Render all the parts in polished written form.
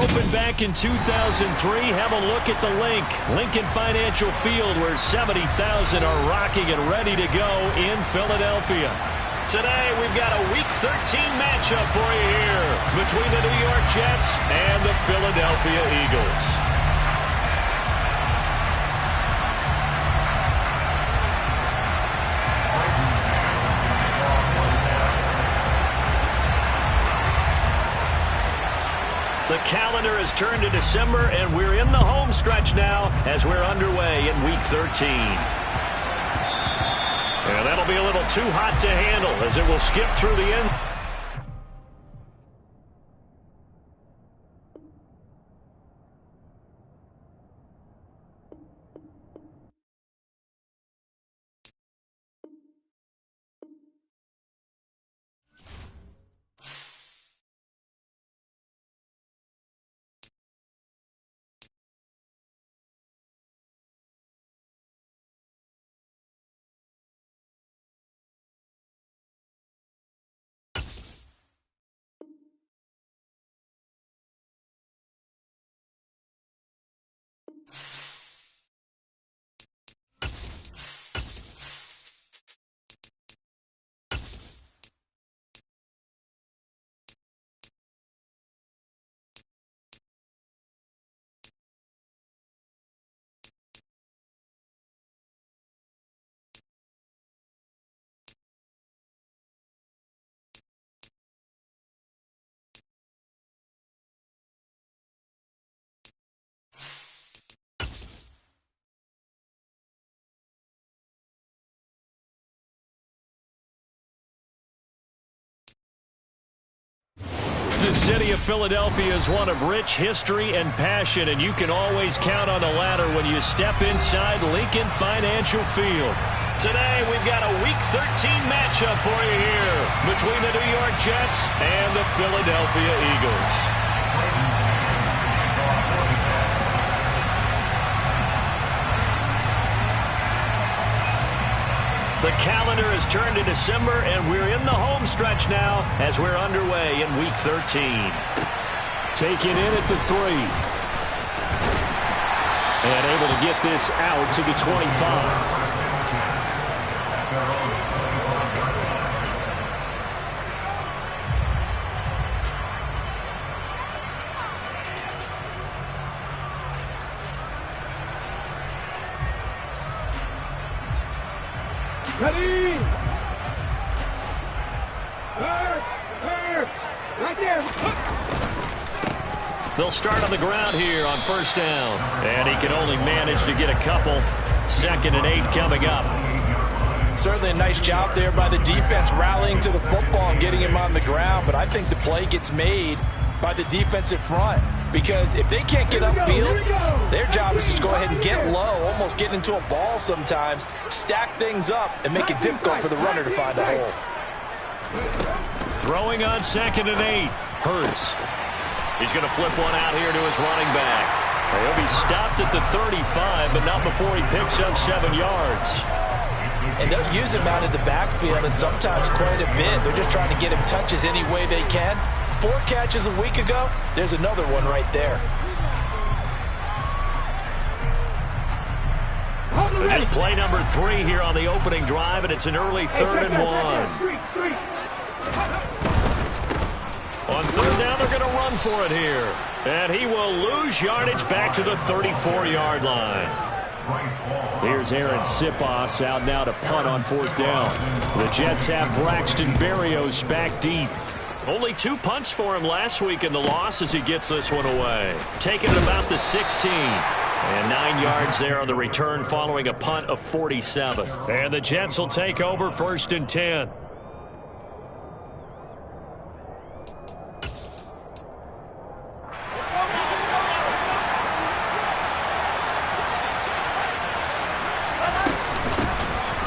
opened back in 2003. Have a look at the link. Lincoln Financial Field, where 70,000 are rocking and ready to go in Philadelphia. Today, we've got a Week 13 matchup for you here between the New York Jets and the Philadelphia Eagles. The calendar has turned to December, and we're in the home stretch now as we're underway in Week 13. And that'll be a little too hot to handle as it will skip through the end. The city of Philadelphia is one of rich history and passion, and you can always count on the latter when you step inside Lincoln Financial Field. Today, we've got a Week 13 matchup for you here between the New York Jets and the Philadelphia Eagles. The calendar has turned to December, and we're in the home stretch now as we're underway in Week 13. Taken in at the 3. And able to get this out to the 25. Ready! Right there! They'll start on the ground here on first down. And he can only manage to get a couple. 2nd and 8 coming up. Certainly a nice job there by the defense rallying to the football and getting him on the ground. But I think the play gets made by the defensive front. Because if they can't get upfield, their job is to go ahead and get low, almost get into a ball sometimes, stack things up, and make it difficult for the runner to find a hole. Throwing on 2nd and 8. Hurts. He's going to flip one out here to his running back. He'll be stopped at the 35, but not before he picks up 7 yards. And they'll use him out in the backfield, and sometimes quite a bit. They're just trying to get him touches any way they can. 4 catches a week ago, there's another one right there. Just play number 3 here on the opening drive, and it's an early 3rd and 1. On 3rd down, they're going to run for it here. And he will lose yardage back to the 34-yard line. Here's Aaron Siposs out now to punt on 4th down. The Jets have Braxton Berrios back deep. Only 2 punts for him last week in the loss as he gets this one away. Taking it about the 16. And 9 yards there on the return following a punt of 47. And the Jets will take over 1st and 10.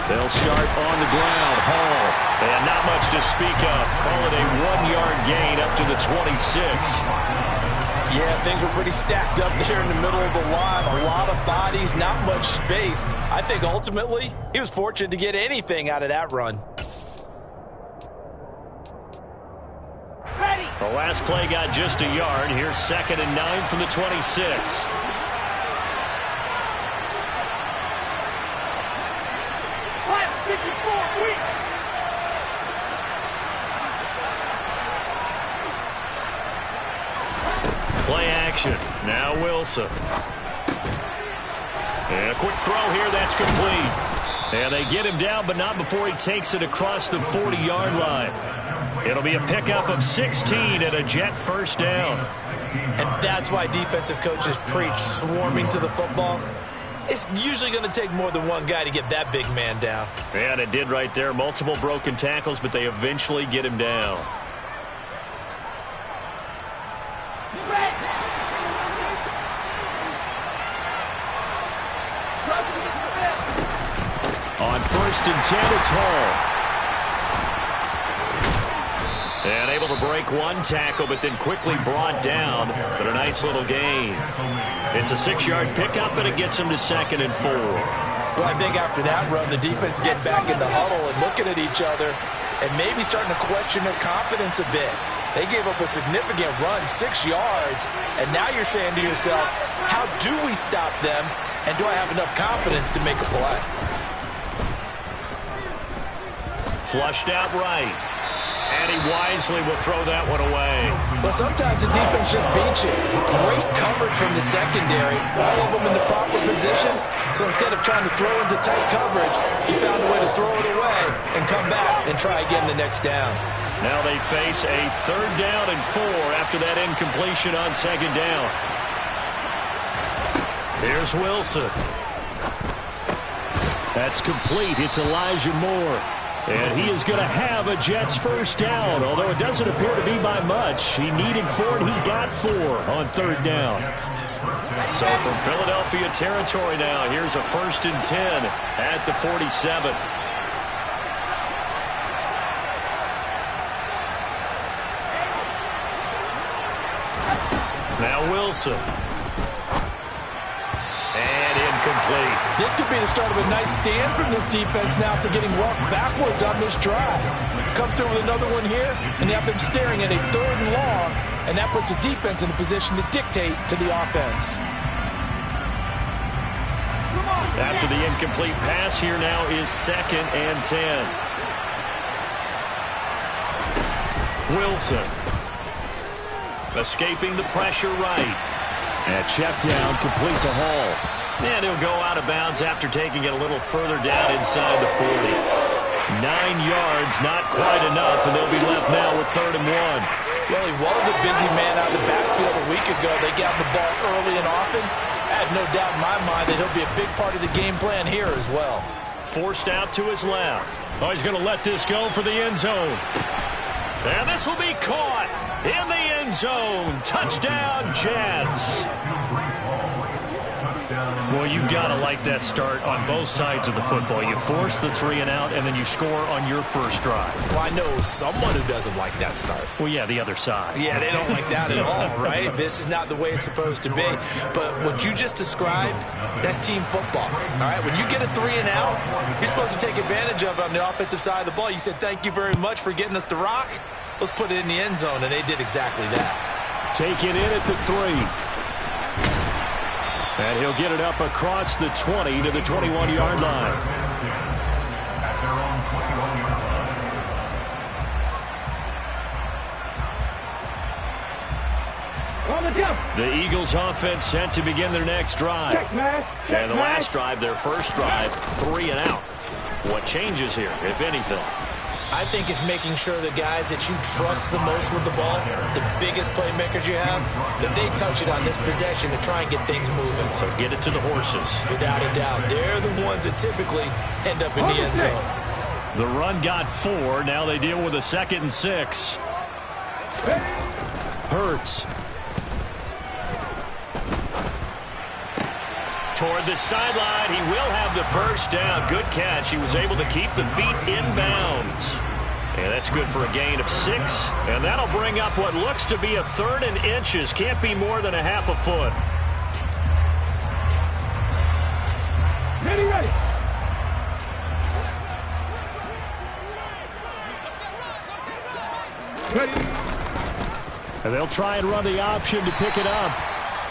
They'll start on the ground. Hall. And not much to speak of. Call it a 1-yard gain up to the 26. Yeah, things were pretty stacked up there in the middle of the line. A lot of bodies, not much space. I think ultimately he was fortunate to get anything out of that run. The last play got just a yard. Here's 2nd and 9 from the 26. Play action. Now Wilson. And a quick throw here. That's complete. And they get him down, but not before he takes it across the 40-yard line. It'll be a pickup of 16 and a Jet first down. And that's why defensive coaches preach swarming to the football. It's usually going to take more than one guy to get that big man down. And it did right there. Multiple broken tackles, but they eventually get him down. On 1st and 10, it's Hall. And able to break one tackle, but then quickly brought down. But a nice little gain. It's a 6-yard pickup, and it gets him to 2nd and 4. Well, I think after that run, the defense getting back in the huddle and looking at each other and maybe starting to question their confidence a bit. They gave up a significant run, 6 yards, and now you're saying to yourself, how do we stop them, and do I have enough confidence to make a play? Flushed out right. And he wisely will throw that one away. Well, sometimes the defense just beats you. Great coverage from the secondary. All of them in the proper position. So instead of trying to throw into tight coverage, he found a way to throw it away and come back and try again the next down. Now they face a 3rd down and 4 after that incompletion on 2nd down. Here's Wilson. That's complete. It's Elijah Moore. And he is going to have a Jets first down, although it doesn't appear to be by much. He needed 4, and he got 4 on 3rd down. So from Philadelphia territory now, here's a 1st and 10 at the 47. Now Wilson. Incomplete. This could be the start of a nice stand from this defense now after getting walked backwards on this drive. Come through with another one here, and you have them staring at a 3rd and long, and that puts the defense in a position to dictate to the offense. After the incomplete pass, here now is 2nd and 10. Wilson. Escaping the pressure right. And check down, complete to Hall. And he'll go out of bounds after taking it a little further down inside the 40. 9 yards, not quite enough, and they'll be left now with 3rd and 1. Well, he was a busy man out of the backfield a week ago. They got the ball early and often. I have no doubt in my mind that he'll be a big part of the game plan here as well. Forced out to his left. Oh, he's going to let this go for the end zone. And this will be caught in the end zone. Touchdown, Jets. Well, you've got to like that start on both sides of the football. You force the 3 and out, and then you score on your first drive. Well, I know someone who doesn't like that start. Well, yeah, the other side. Yeah, they don't like that at all, right? This is not the way it's supposed to be. But what you just described, that's team football, all right? When you get a 3 and out, you're supposed to take advantage of it on the offensive side of the ball. You said, thank you very much for getting us the rock. Let's put it in the end zone, and they did exactly that. Take it in at the 3. And he'll get it up across the 20 to the 21-yard line. The Eagles offense set to begin their next drive. And the last drive, their first drive, 3 and out. What changes here, if anything? I think it's making sure the guys that you trust the most with the ball, the biggest playmakers you have, that they touch it on this possession to try and get things moving. So get it to the horses. Without a doubt. They're the ones that typically end up in the end zone. The run got 4. Now they deal with a 2nd and 6. Hurts. Toward the sideline, he will have the first down. Good catch. He was able to keep the feet inbounds. And that's good for a gain of 6. And that'll bring up what looks to be a 3rd and inches. Can't be more than a half a foot. Ready. And they'll try and run the option to pick it up.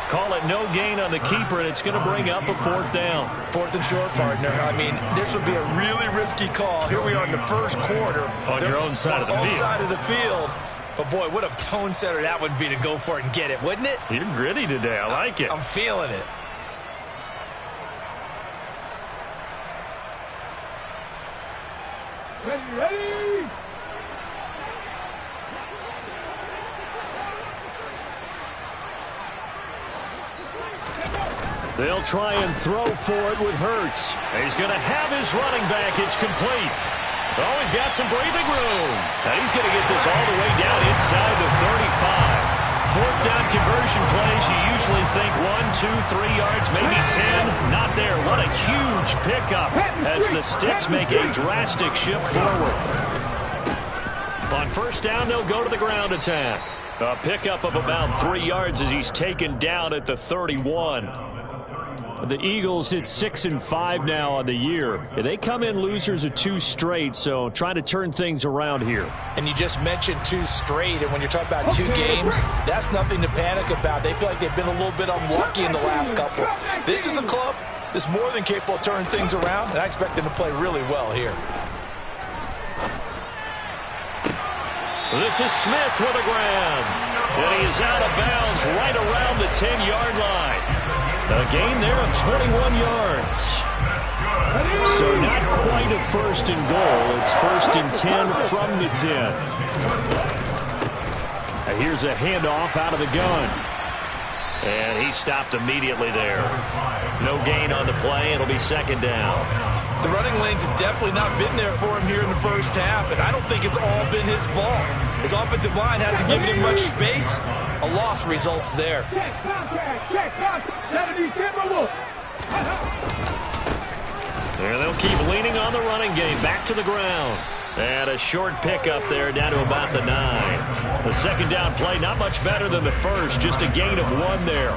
Call it no gain on the keeper, and it's going to bring up a 4th down. 4th and short, partner. I mean, this would be a really risky call. Here we are in the first quarter. On your own side of the field. On side of the field. But, boy, what a tone setter that would be to go for it and get it, wouldn't it? You're gritty today. I like it. I'm feeling it. Ready. They'll try and throw for it with Hurts. He's going to have his running back. It's complete. Oh, he's got some breathing room. And he's going to get this all the way down inside the 35. 4th down conversion plays, you usually think 1, 2, 3 yards, maybe 10. Not there. What a huge pickup as the Sticks make a drastic shift forward. On 1st down, they'll go to the ground attack. A pickup of about 3 yards as he's taken down at the 31. The Eagles hit 6-5 now on the year. They come in losers of 2 straight, so trying to turn things around here. And you just mentioned 2 straight, and when you're talking about 2 games, that's nothing to panic about. They feel like they've been a little bit unlucky in the last couple. This is a club that's more than capable of turning things around, and I expect them to play really well here. This is Smith with a grab. And he is out of bounds right around the 10-yard line. A gain there of 21 yards. So not quite a 1st and goal. It's 1st and 10 from the 10. And here's a handoff out of the gun. And he stopped immediately there. No gain on the play. It'll be 2nd down. The running lanes have definitely not been there for him here in the first half, and I don't think it's all been his fault. His offensive line hasn't given him much space. A loss results there. And they'll keep leaning on the running game. Back to the ground. And a short pickup there down to about the 9. The 2nd down play not much better than the first. Just a gain of 1 there.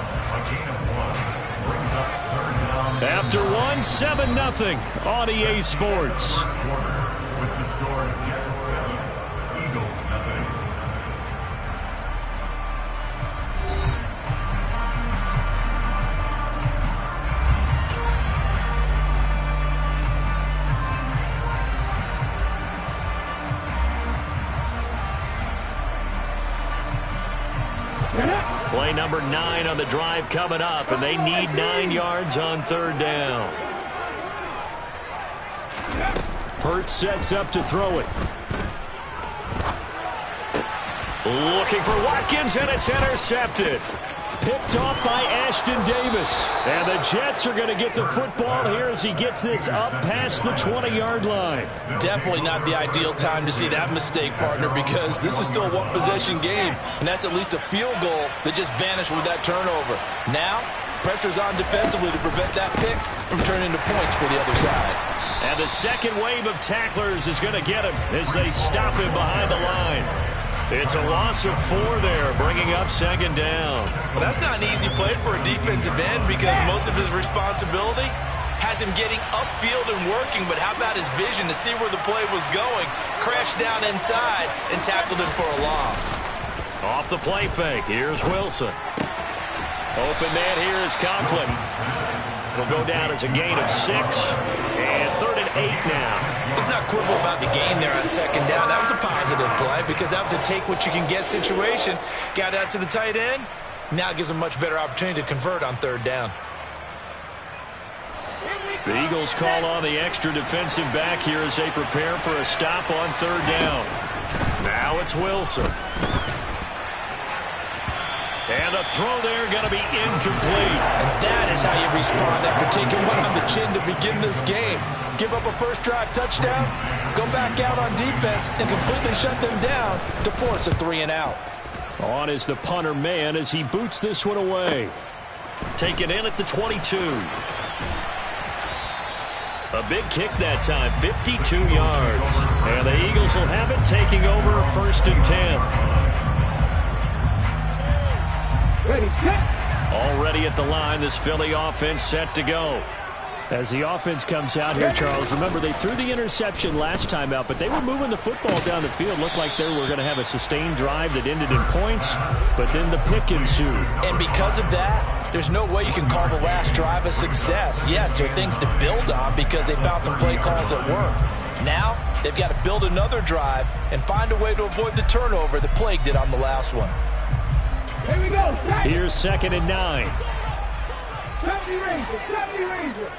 After 1, 7-0 on EA Sports. Play number 9 on the drive coming up, and they need 9 yards on 3rd down. Hurts sets up to throw it. Looking for Watkins, and it's intercepted. Picked off by Ashton Davis. And the Jets are going to get the football here as he gets this up past the 20-yard line. Definitely not the ideal time to see that mistake, partner, because this is still a one-possession game, and that's at least a field goal that just vanished with that turnover. Now, pressure's on defensively to prevent that pick from turning into points for the other side. And the second wave of tacklers is going to get him as they stop him behind the line. It's a loss of 4 there, bringing up 2nd down. Well, that's not an easy play for a defensive end because most of his responsibility has him getting upfield and working, but how about his vision to see where the play was going, crashed down inside, and tackled him for a loss. Off the play fake, here's Wilson. Open man here is Conklin. It'll go down as a gain of 6, and 3rd and 8 now. Let's not quibble about the gain there on 2nd down. That was a positive play because that was a take-what-you-can-get situation. Got out to the tight end. Now gives him a much better opportunity to convert on 3rd down. The Eagles call on the extra defensive back here as they prepare for a stop on 3rd down. Now it's Wilson. And the throw there going to be incomplete. And that is how you respond after taking one on the chin to begin this game. Give up a first-drive touchdown, go back out on defense, and completely shut them down to force a 3-and-out. On is the punter man as he boots this one away. Taken in at the 22. A big kick that time, 52 yards. And the Eagles will have it, taking over 1st and 10. Ready, set. Already at the line, this Philly offense set to go. As the offense comes out here, Charles, remember they threw the interception last time out, but they were moving the football down the field. Looked like they were going to have a sustained drive that ended in points, but then the pick ensued. And because of that, there's no way you can call the last drive a success. Yes, there are things to build on because they found some play calls that work. Now, they've got to build another drive and find a way to avoid the turnover that plagued it on the last one. Here we go. Here's 2nd and 9. 70 Ranger.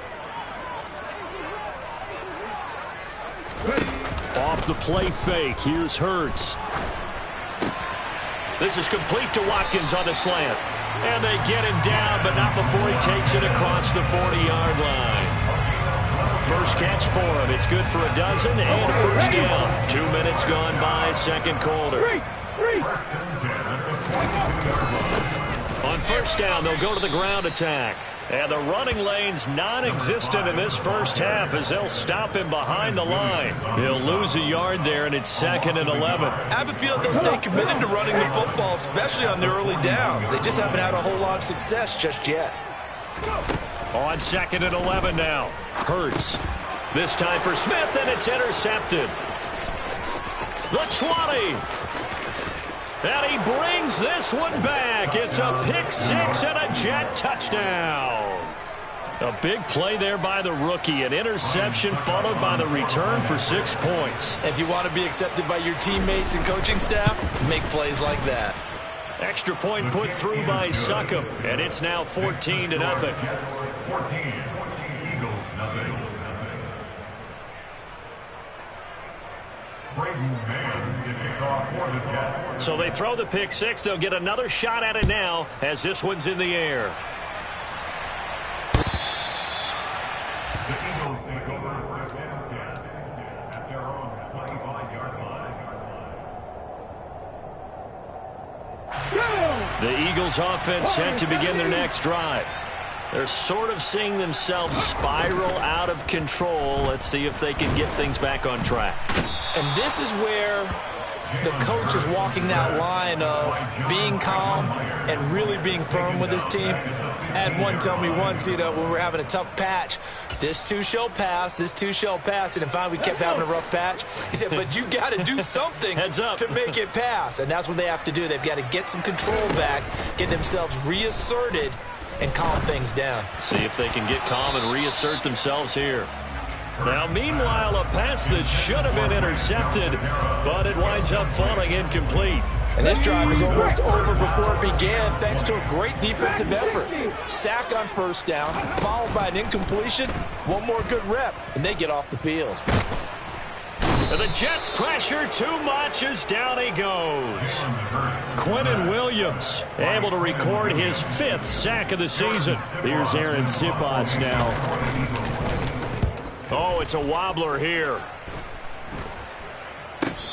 Off the play fake, here's Hurts. This is complete to Watkins on the slant. And they get him down, but not before he takes it across the 40-yard line. First catch for him. It's good for a dozen and a first down. 2 minutes gone by, second quarter. On first down, they'll go to the ground attack. And the running lane's non-existent in this first half as they'll stop him behind the line. He'll lose a yard there, and it's 2nd and 11. I have a feeling they'll stay committed to running the football, especially on their early downs. They just haven't had a whole lot of success just yet. On 2nd and 11 now. Hurts. This time for Smith, and it's intercepted. The 20. And he brings this one back. It's a pick six and a Jet touchdown. A big play there by the rookie. An interception followed by the return for 6 points. If you want to be accepted by your teammates and coaching staff, make plays like that. Extra point put through by Succop. And it's now 14-0. 14. Eagles, nothing. So they throw the pick six. They'll get another shot at it now as this one's in the air. The Eagles take over first and 10 at their own 25-yard line. The Eagles offense set to begin their next drive. They're sort of seeing themselves spiral out of control. Let's see if they can get things back on track. And this is where the coach is walking that line of being calm and really being firm with his team. I had one tell me once, when we were having a tough patch, this too shall pass, this too shall pass. And finally we kept having a rough patch. He said, but you got to do something to make it pass. And that's what they have to do. They've got to get some control back, get themselves reasserted, and calm things down. See if they can get calm and reassert themselves here. Now, meanwhile, a pass that should have been intercepted, but it winds up falling incomplete. And this drive is almost over before it began, thanks to a great defensive effort. Sack on first down, followed by an incompletion, one more good rep, and they get off the field. And the Jets pressure too much as down he goes. Quinnen Williams able to record his 5th sack of the season. Here's Aaron Siposs now. Oh, it's a wobbler here.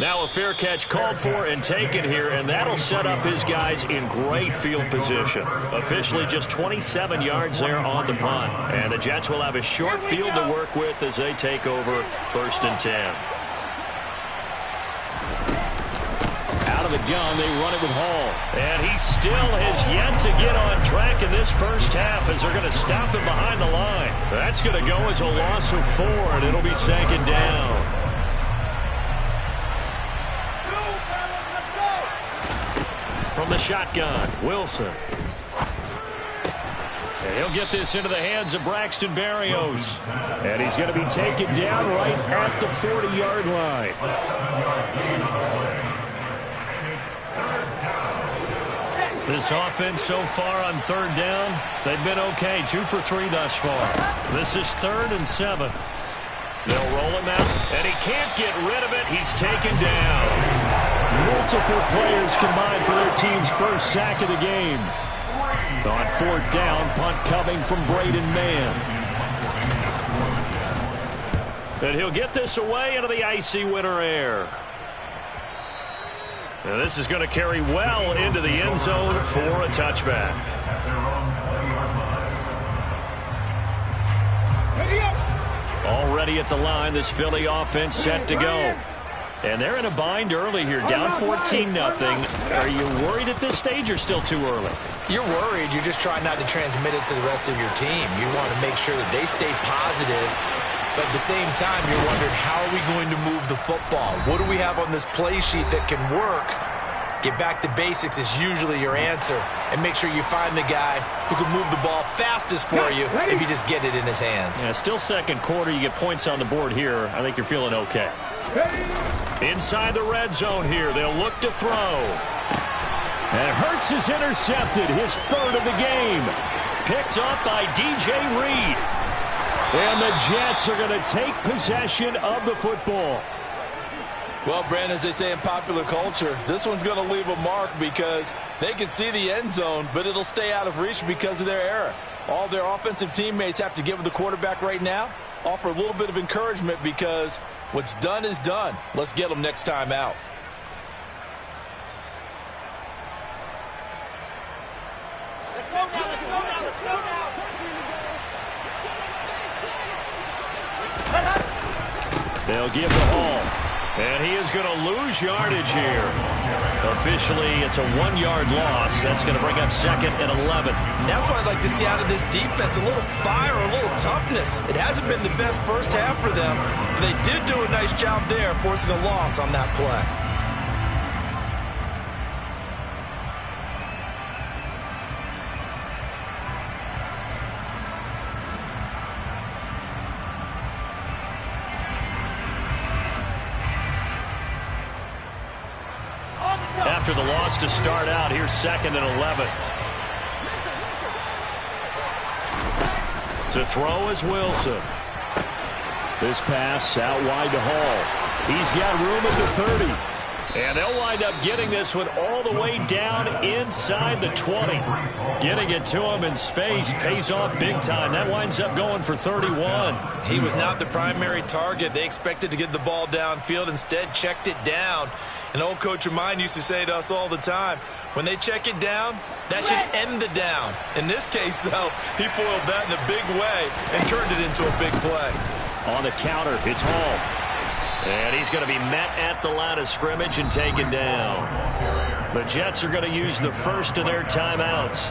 Now a fair catch called for and taken here, and that'll set up his guys in great field position. Officially just 27 yards there on the punt. And the Jets will have a short field to work with as they take over 1st and 10. Out of the gun, they run it with Hall. And he still has yet to get on track in this first half as they're going to stop him behind the line. That's going to go as a loss of 4, and it'll be 2nd down. From the shotgun, Wilson. And he'll get this into the hands of Braxton Berrios. And he's going to be taken down right at the 40-yard line. This offense so far on 3rd down, they've been okay. 2 for 3 thus far. This is 3rd and 7. They'll roll him out, and he can't get rid of it. He's taken down. Multiple players combined for their team's first sack of the game. On 4th down, punt coming from Braden Mann. And he'll get this away into the icy winter air. And this is going to carry well into the end zone for a touchback. Already at the line, this Philly offense set to go. And they're in a bind early here, down 14-0. Are you worried at this stage or still too early? You're worried. You're just trying not to transmit it to the rest of your team. You want to make sure that they stay positive. But at the same time, you're wondering, how are we going to move the football? What do we have on this play sheet that can work? Get back to basics is usually your answer. And make sure you find the guy who can move the ball fastest for you if you just get it in his hands. Yeah, still second quarter. You get points on the board here. I think you're feeling okay. Inside the red zone here, they'll look to throw. And Hurts is intercepted, his third of the game. Picked up by DJ Reed. And the Jets are going to take possession of the football. Well, Brandon, as they say in popular culture, this one's going to leave a mark because they can see the end zone, but it'll stay out of reach because of their error. All their offensive teammates have to give the quarterback right now, offer a little bit of encouragement because what's done is done. Let's get them next time out. Let's go now, let's go now, let's go now. They'll give the Hall. And he is going to lose yardage here. Officially, it's a 1-yard loss. That's going to bring up second and 11. And that's what I'd like to see out of this defense, a little fire, a little toughness. It hasn't been the best first half for them, but they did do a nice job there forcing a loss on that play. After the loss to start out, here's second and 11. To throw is Wilson. This pass out wide to Hall. He's got room at the 30. And they'll wind up getting this one all the way down inside the 20. Getting it to him in space pays off big time. That winds up going for 31. He was not the primary target. They expected to get the ball downfield. Instead, checked it down. An old coach of mine used to say to us all the time, when they check it down, that should end the down. In this case, though, he foiled that in a big way and turned it into a big play. On the counter, it's Hall. And he's going to be met at the line of scrimmage and taken down. The Jets are going to use the first of their timeouts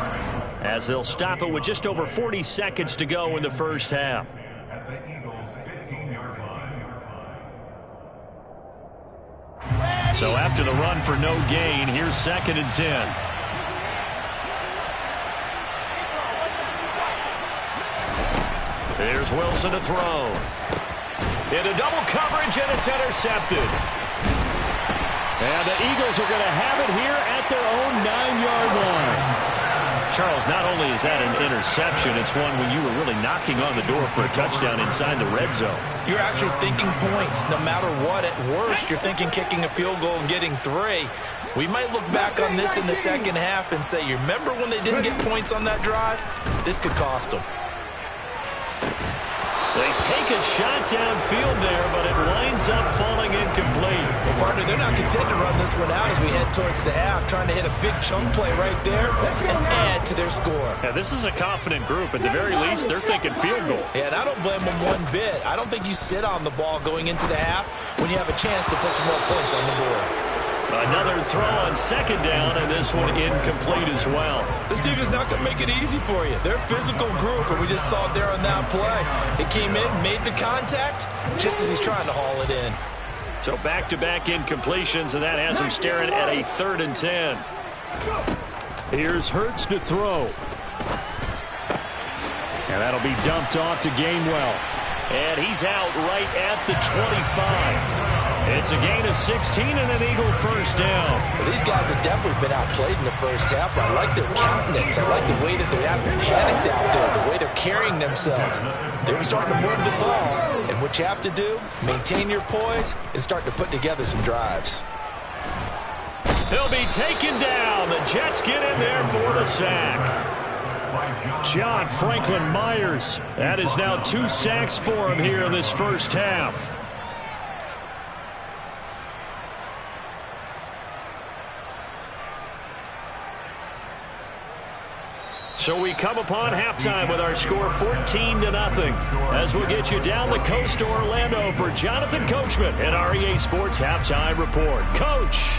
as they'll stop it with just over 40 seconds to go in the first half. At the Eagles' 15-yard line. So after the run for no gain, here's second and 10. Here's Wilson to throw. Into double coverage, and it's intercepted. And the Eagles are going to have it here at their own 9-yard line. Charles, not only is that an interception, it's one when you were really knocking on the door for a touchdown inside the red zone. You're actually thinking points. No matter what, at worst, you're thinking kicking a field goal and getting 3. We might look back on this in the second half and say, you remember when they didn't get points on that drive? This could cost them. They take a shot downfield there, but it winds up falling incomplete. Well, partner, they're not content to run this one out as we head towards the half, trying to hit a big chunk play right there and add to their score. Yeah, this is a confident group. At the very least, they're thinking field goal. Yeah, and I don't blame them one bit. I don't think you sit on the ball going into the half when you have a chance to put some more points on the board. Another throw on second down, and this one incomplete as well. This team is not going to make it easy for you. They're a physical group, and we just saw it there on that play. It came in, made the contact, just as he's trying to haul it in. So back-to-back incompletions, and that has him staring at a 3rd and 10. Here's Hurts to throw. And that'll be dumped off to Gainwell. And he's out right at the 25. It's a gain of 16 and an Eagle first down. Well, these guys have definitely been outplayed in the first half. I like their countenance. I like the way that they're acting panicked out there, the way they're carrying themselves. They were starting to move the ball, and what you have to do, maintain your poise and start to put together some drives. He'll be taken down. The Jets get in there for the sack. John Franklin Myers. That is now 2 sacks for him here in this first half. So we come upon halftime with our score 14-0 as we'll get you down the coast to Orlando for Jonathan Coachman and our EA Sports Halftime Report. Coach.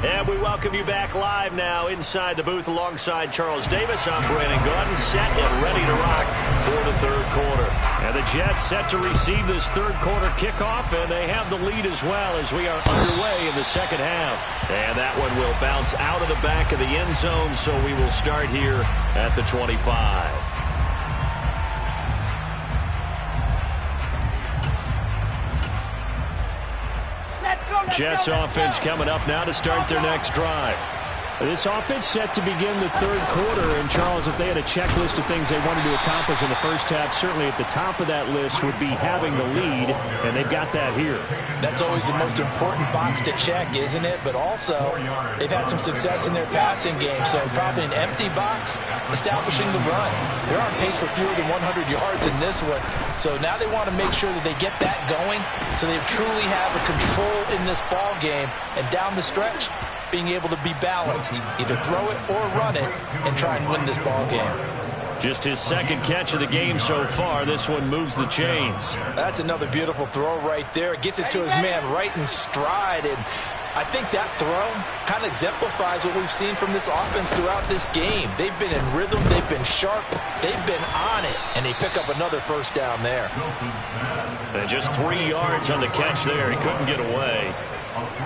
And we welcome you back live now inside the booth alongside Charles Davis. I'm Brandon Gaudin, set and ready to rock for the third quarter. And the Jets set to receive this third quarter kickoff, and they have the lead as well as we are underway in the second half. And that one will bounce out of the back of the end zone, so we will start here at the 25. Jets offense coming up now to start their next drive. This offense set to begin the third quarter, and Charles, if they had a checklist of things they wanted to accomplish in the first half, certainly at the top of that list would be having the lead, and they've got that here. That's always the most important box to check, isn't it? But also, they've had some success in their passing game, so probably an empty box, establishing the run. They're on pace for fewer than 100 yards in this one, so now they want to make sure that they get that going so they truly have a control in this ball game, and down the stretch, being able to be balanced, either throw it or run it, and try and win this ball game. Just his second catch of the game so far. This one moves the chains. That's another beautiful throw right there. Gets it to his man right in stride, and I think that throw kind of exemplifies what we've seen from this offense throughout this game. They've been in rhythm, they've been sharp, they've been on it, and they pick up another first down there. And just 3 yards on the catch there. He couldn't get away.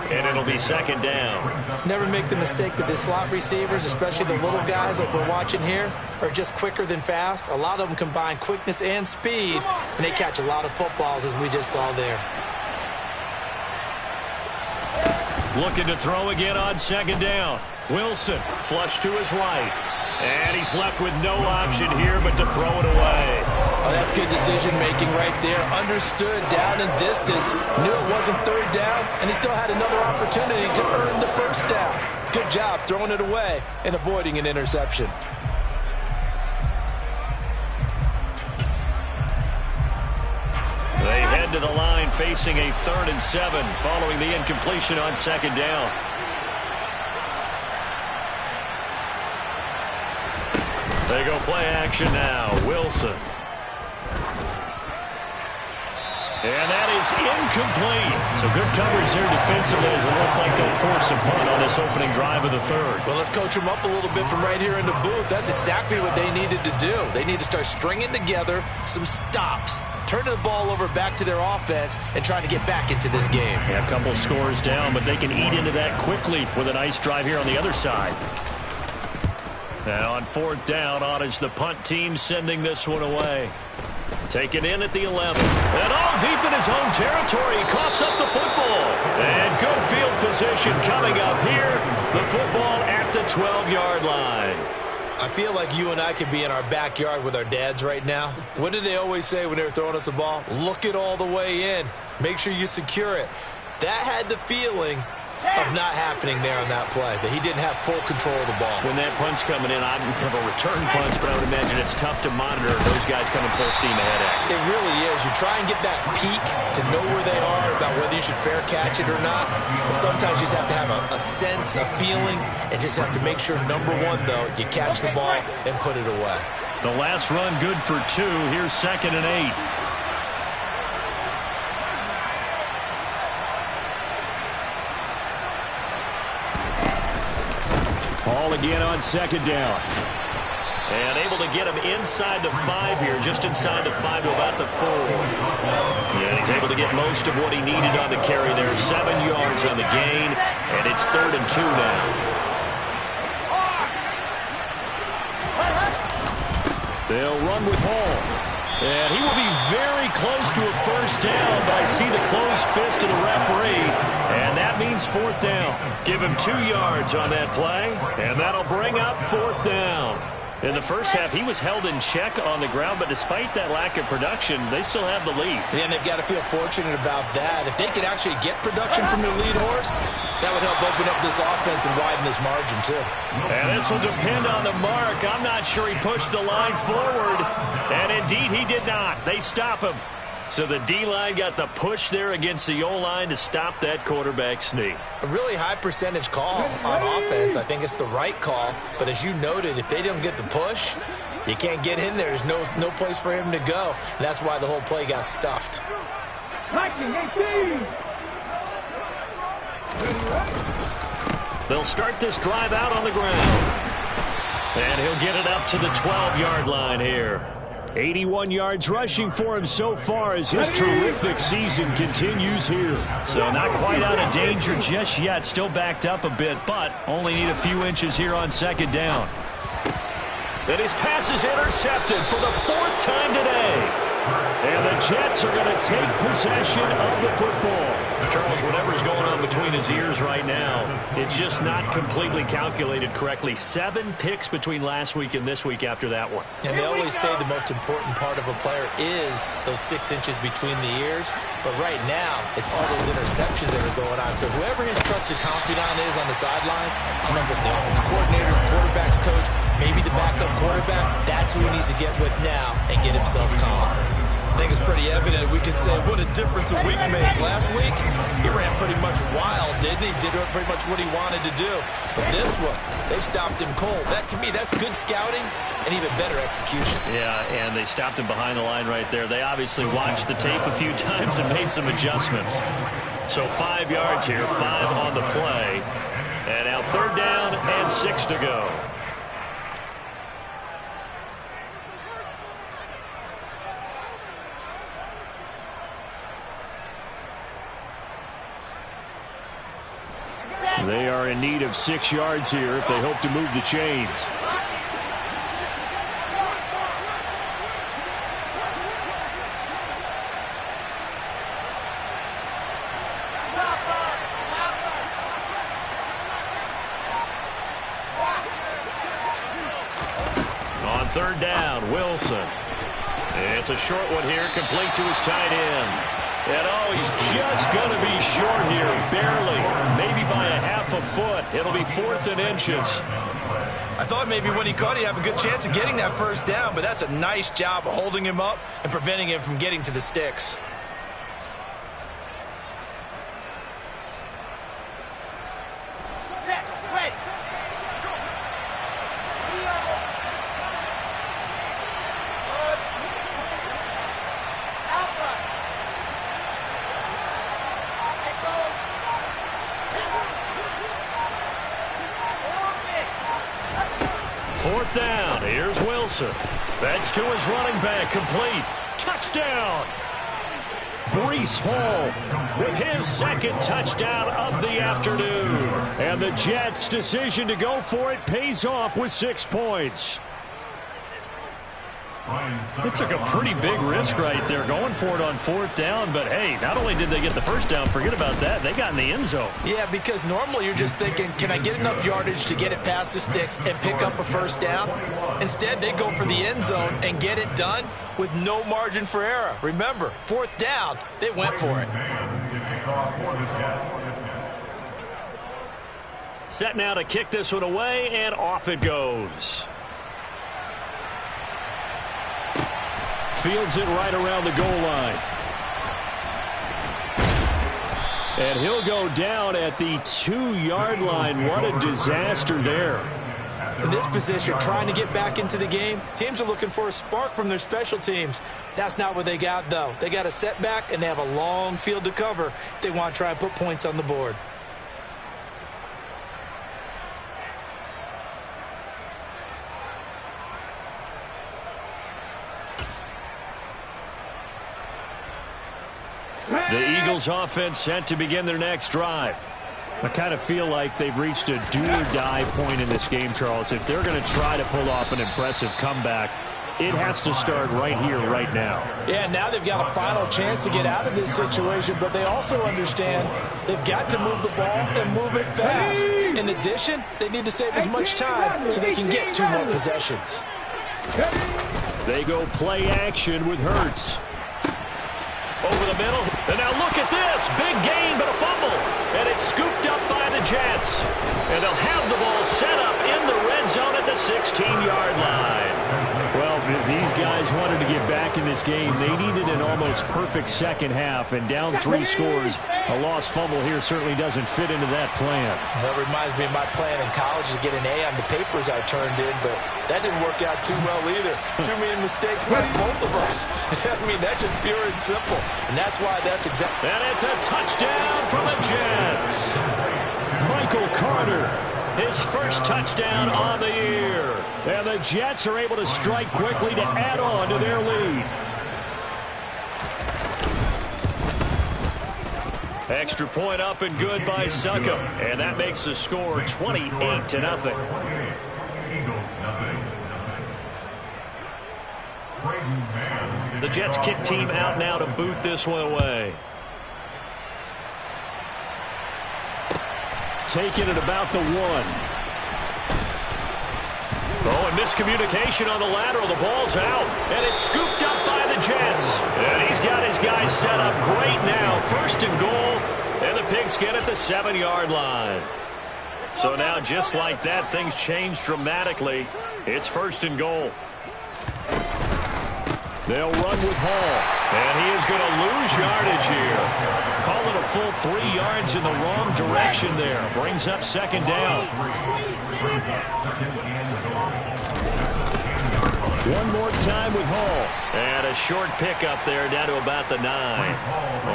And it'll be second down. Never make the mistake that the slot receivers, especially the little guys like we're watching here, are just quicker than fast. A lot of them combine quickness and speed, and they catch a lot of footballs, as we just saw there. Looking to throw again on second down. Wilson flush to his right. And he's left with no option here but to throw it away. Oh, that's good decision-making right there. Understood down and distance. Knew it wasn't third down, and he still had another opportunity to earn the first down. Good job throwing it away and avoiding an interception. They head to the line facing a 3rd and 7 following the incompletion on second down. They go play action now. Wilson. And that is incomplete. So good coverage there defensively as it looks like they'll force a punt on this opening drive of the third. Well, let's coach them up a little bit from right here in the booth. That's exactly what they needed to do. They need to start stringing together some stops, turning the ball over back to their offense, and trying to get back into this game. Yeah, a couple scores down, but they can eat into that quickly with a nice drive here on the other side. Now on 4th down, on is the punt team sending this one away. Taken in at the 11. And all deep in his own territory. He coughs up the football. And good field position coming up here. The football at the 12-yard line. I feel like you and I could be in our backyard with our dads right now. What did they always say when they were throwing us the ball? Look it all the way in. Make sure you secure it. That had the feeling of not happening there on that play, that he didn't have full control of the ball. When that punt's coming in, I have a return punch, but I would imagine it's tough to monitor those guys coming full steam ahead at you. It really is. You try and get that peek to know where they are, about whether you should fair catch it or not. But sometimes you just have to have a sense, a feeling, and just have to make sure, number one, though, you catch the ball and put it away. The last run good for 2. Here's 2nd and 8. Ball again on second down. And able to get him inside the 5 here, just inside the 5 to about the 4. And he's able to get most of what he needed on the carry there. 7 yards on the gain, and it's 3rd and 2 now. They'll run with Hall. And he will be very close to a first down, but I see the closed fist of the referee, and that means 4th down. Give him 2 yards on that play, and that'll bring up 4th down. In the first half, he was held in check on the ground, but despite that lack of production, they still have the lead. And they've got to feel fortunate about that. If they could actually get production from their lead horse, that would help open up this offense and widen this margin, too. And this will depend on the mark. I'm not sure he pushed the line forward. And indeed, he did not. They stop him. So the D-line got the push there against the O-line to stop that quarterback sneak. A really high percentage call on offense. I think it's the right call. But as you noted, if they don't get the push, you can't get in there. There's no place for him to go. And that's why the whole play got stuffed. They'll start this drive out on the ground. And he'll get it up to the 12-yard line here. 81 yards rushing for him so far as his terrific season continues here. So not quite out of danger just yet. Still backed up a bit, but only need a few inches here on second down. And his pass is intercepted for the 4th time today. And the Jets are going to take possession of the football. Charles, whatever's going on between his ears right now, it's just not completely calculated correctly. 7 picks between last week and this week after that one. And they always say the most important part of a player is those 6 inches between the ears. But right now, it's all those interceptions that are going on. So whoever his trusted confidant is on the sidelines, I don't know if it's the offensive coordinator, the quarterback's coach, maybe the backup quarterback, that's who he needs to get with now and get himself calm. I think it's pretty evident. We can say what a difference a week makes. Last week, he ran pretty much wild, didn't he? Did pretty much what he wanted to do. But this one, they stopped him cold. That, to me, that's good scouting and even better execution. Yeah, and they stopped him behind the line right there. They obviously watched the tape a few times and made some adjustments. So 5 yards here, 5 on the play. And now 3rd down and 6 to go. They are in need of 6 yards here if they hope to move the chains. On 3rd down, Wilson. It's a short one here, complete to his tight end. And oh, he's just going to be short here, barely, maybe by a half a foot. It'll be 4th and inches. I thought maybe when he caught it, he'd have a good chance of getting that first down, but that's a nice job of holding him up and preventing him from getting to the sticks. Down. Here's Wilson. That's to his running back. Complete. Touchdown. Breece Hall with his 2nd touchdown of the afternoon. And the Jets' decision to go for it pays off with 6 points. They took a pretty big risk right there going for it on 4th down. But, hey, not only did they get the first down, forget about that, they got in the end zone. Yeah, because normally you're just thinking, can I get enough yardage to get it past the sticks and pick up a first down? Instead, they go for the end zone and get it done with no margin for error. Remember, 4th down, they went for it. Set now to kick this one away, and off it goes. Fields it right around the goal line. And he'll go down at the 2-yard line. What a disaster there. In this position, trying to get back into the game, teams are looking for a spark from their special teams. That's not what they got, though. They got a setback, and they have a long field to cover if they want to try and put points on the board. The Eagles offense set to begin their next drive. I kind of feel like they've reached a do-or-die point in this game, Charles. If they're going to try to pull off an impressive comeback, It has to start right here, right now. Yeah, now they've got a final chance to get out of this situation, but they also understand they've got to move the ball and move it fast. In addition, they need to save as much time so they can get 2 more possessions. They go play action with Hurts. Over the middle. And now look at this. Big gain, but a fumble. And it's scooped up by the Jets. And they'll have the ball set up in the red zone at the 16-yard line. Well, if these guys wanted to get back in this game, they needed an almost perfect second half. And down 3 scores, a lost fumble here certainly doesn't fit into that plan. That reminds me of my plan in college to get an A on the papers I turned in, but that didn't work out too well either. Too many mistakes by both of us. I mean, that's just pure and simple. And that's why that's exactly. And it's a touchdown from the Jets. Michael Carter, his first touchdown on the year. And the Jets are able to strike quickly to add on to their lead. Extra point up and good by Succop. And that makes the score 28-0. The Jets kick team out now to boot this one away. Taken at about the 1. Oh, and miscommunication on the lateral. The ball's out, and it's scooped up by the Jets. And he's got his guys set up great now. 1st and goal, and the Pigskin at the 7-yard line. So now, just like that, things change dramatically. It's 1st and goal. They'll run with Hall, and he is going to lose yardage here. Call it a full 3 yards in the wrong direction there. Brings up 2nd down. One more time with Hall. And a short pickup there down to about the 9.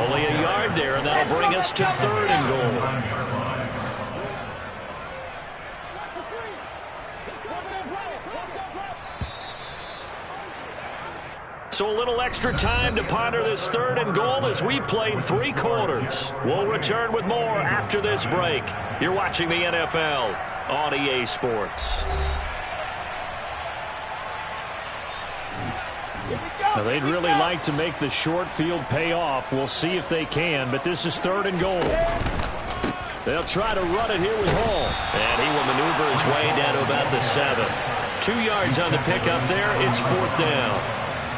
Only a yard there, and that'll bring us to 3rd and goal. So a little extra time to ponder this 3rd and goal as we played 3 quarters. We'll return with more after this break. You're watching the NFL on EA Sports. Now they'd really like to make the short field pay off. We'll see if they can, but this is 3rd and goal. They'll try to run it here with Hall. And he will maneuver his way down to about the 7. 2 yards on the pickup there. It's 4th down.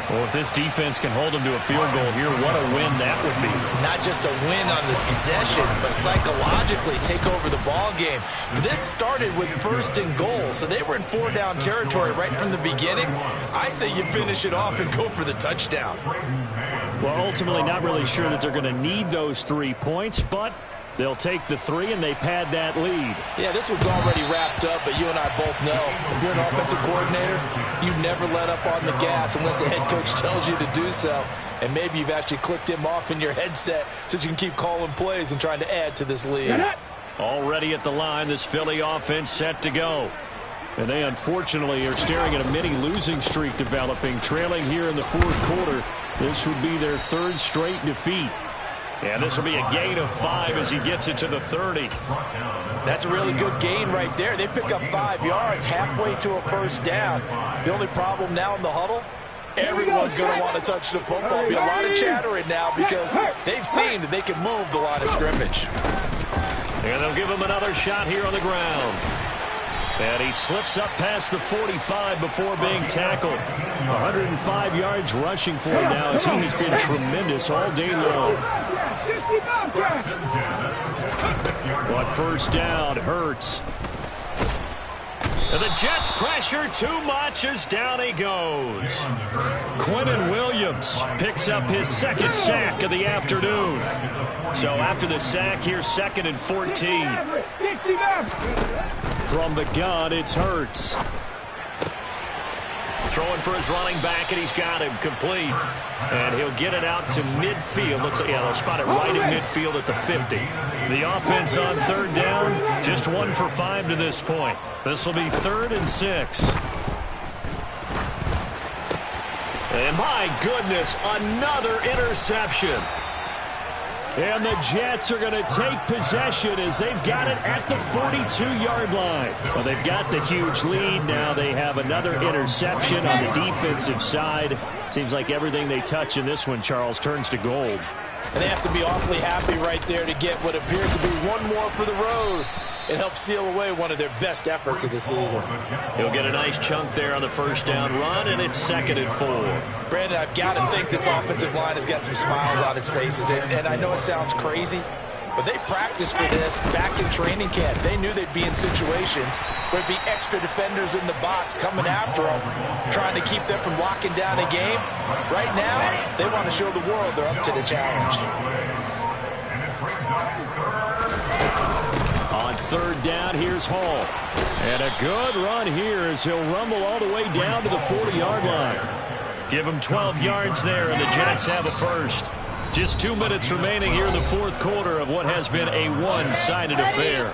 Well, if this defense can hold them to a field goal here, what a win that would be. Not just a win on the possession, but psychologically take over the ball game. This started with 1st and goal, so they were in 4-down territory right from the beginning. I say you finish it off and go for the touchdown. Well, ultimately not really sure that they're going to need those 3 points, but they'll take the 3 and they pad that lead. Yeah, this one's already wrapped up, but you and I both know if you're an offensive coordinator, you never let up on the gas unless the head coach tells you to do so. And maybe you've actually clicked him off in your headset so you can keep calling plays and trying to add to this lead. Already at the line, this Philly offense set to go. And they unfortunately are staring at a mini losing streak developing, trailing here in the 4th quarter. This would be their 3rd straight defeat. And this will be a gain of 5 as he gets it to the 30. That's a really good gain right there. They pick up 5 yards halfway to a 1st down. The only problem now in the huddle, everyone's going to want to touch the football. There'll be a lot of chattering now because they've seen that they can move the line of scrimmage. And they'll give him another shot here on the ground. And he slips up past the 45 before being tackled. 105 yards rushing for him now as he has been tremendous all day long. But 1st down, Hurts. And the Jets pressure too much as down he goes. Quinnen Williams picks up his 2nd sack of the afternoon. So after the sack, here's 2nd and 14. From the gun, it's Hurts. Throwing for his running back, and he's got him complete. And he'll get it out to midfield. Let's see, they'll spot it right in midfield at the 50. The offense on 3rd down, just 1 for 5 to this point. This will be 3rd and 6. And my goodness, another interception. And the Jets are going to take possession as they've got it at the 42-yard line. Well, they've got the huge lead. Now they have another interception on the defensive side. Seems like everything they touch in this one, Charles, turns to gold. And they have to be awfully happy right there to get what appears to be one more for the road. It helps seal away one of their best efforts of the season. He'll get a nice chunk there on the first down run, and it's 2nd and 4. Brandon, I've got to think this offensive line has got some smiles on its faces. And I know it sounds crazy, but they practiced for this back in training camp. They knew they'd be in situations where there'd be extra defenders in the box coming after them, trying to keep them from locking down a game. Right now, they want to show the world they're up to the challenge. On 3rd down, here's Hall. And a good run here as he'll rumble all the way down to the 40-yard line. Give him 12 yards there, and the Jets have a first. Just 2 minutes remaining here in the 4th quarter of what has been a one-sided affair.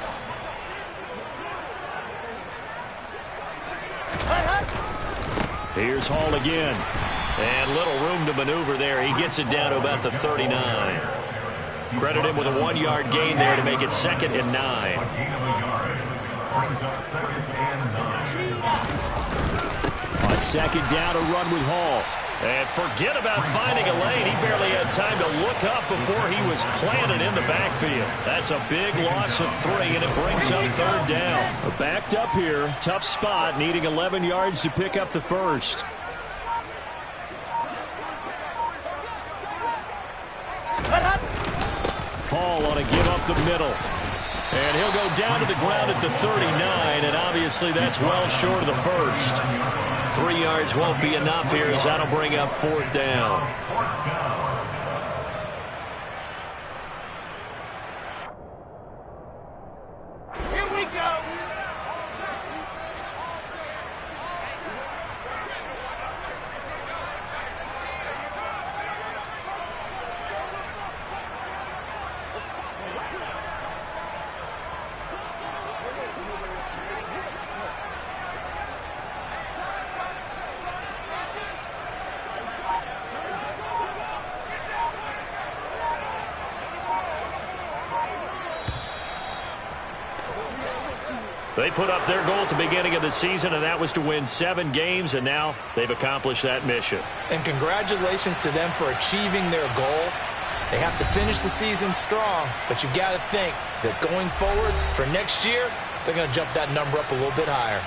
Here's Hall again. And little room to maneuver there. He gets it down to about the 39. Credit him with a 1-yard gain there to make it 2nd and 9. On 2nd down, a run with Hall. And forget about finding a lane. He barely had time to look up before he was planted in the backfield. That's a big loss of 3, and it brings up 3rd down. We're backed up here. Tough spot, needing 11 yards to pick up the first. Hall on a give up the middle. And he'll go down to the ground at the 39, and obviously that's well short of the first. 3 yards won't be enough here as that'll bring up 4th down. Here we go. They put up their goal at the beginning of the season, and that was to win 7 games, and now they've accomplished that mission. And congratulations to them for achieving their goal. They have to finish the season strong, but you've got to think that going forward for next year, they're going to jump that number up a little bit higher.